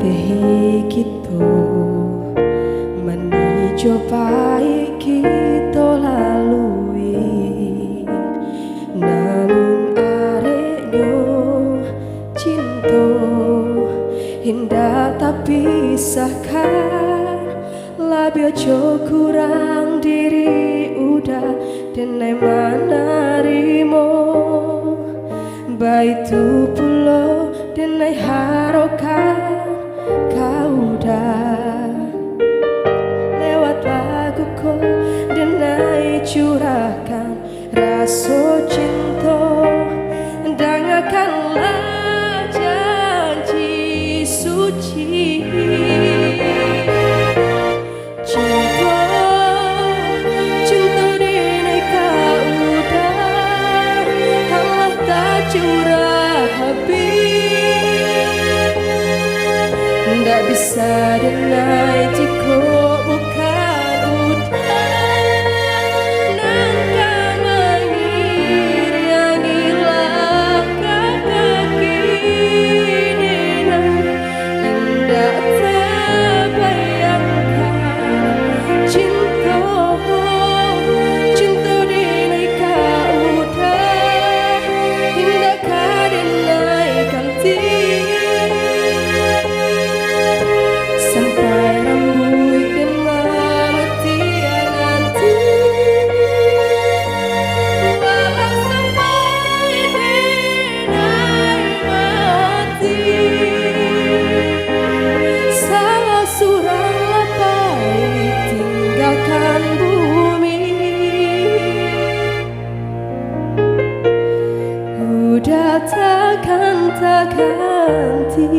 Tehi kita menuju baik kita lalui, namun areknya cinta indah tak pisahkan. Labio jo kurang diri udah denai manarimo, baitu pulo denai harokan. Kau udah lewat laguku denai curahkan rasa cinta, dengarkanlah janji suci. Cinta, cinta denai kau udah Allah tak curah habis, nggak bisa denai jika bukan udah nangka mengir yang hilang kaki denai indah terbayangkan. Cinta, cinta denai kau udah indah denai ganti. Sampai rambut dan mati nanti, walau sampai denai mati. Salah surang lapai tinggalkan bumi, udah takkan tak ganti.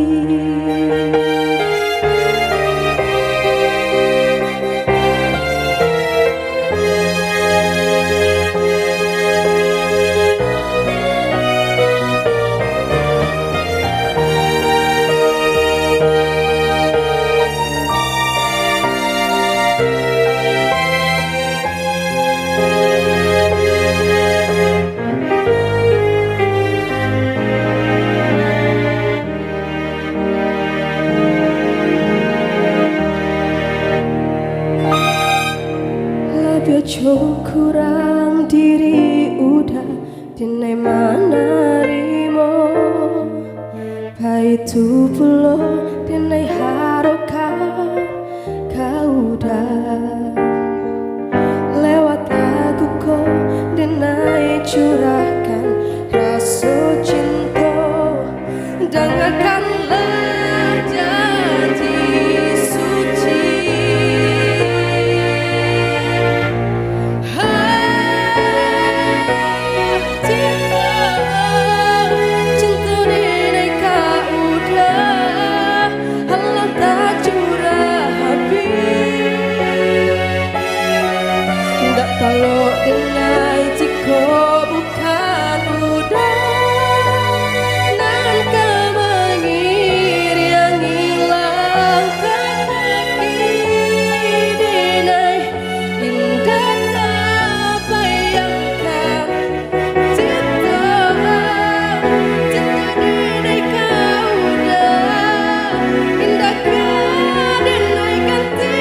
Biar kurang diri udah denai manarimo, baitu pulo denai harokan. Kau udah lewat laguku denai curahkan rasa cinta, dengarkanlah janji suci. Kalau denai jika bukan udah nangka mengir yang hilang kaki denai indah tak bayangkan. Cinta, cinta denai kau udah indah denai ganti.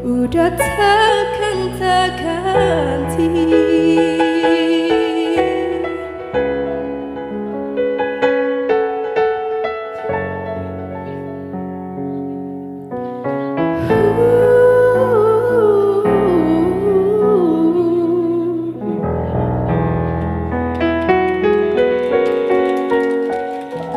Udah takkan tak ganti.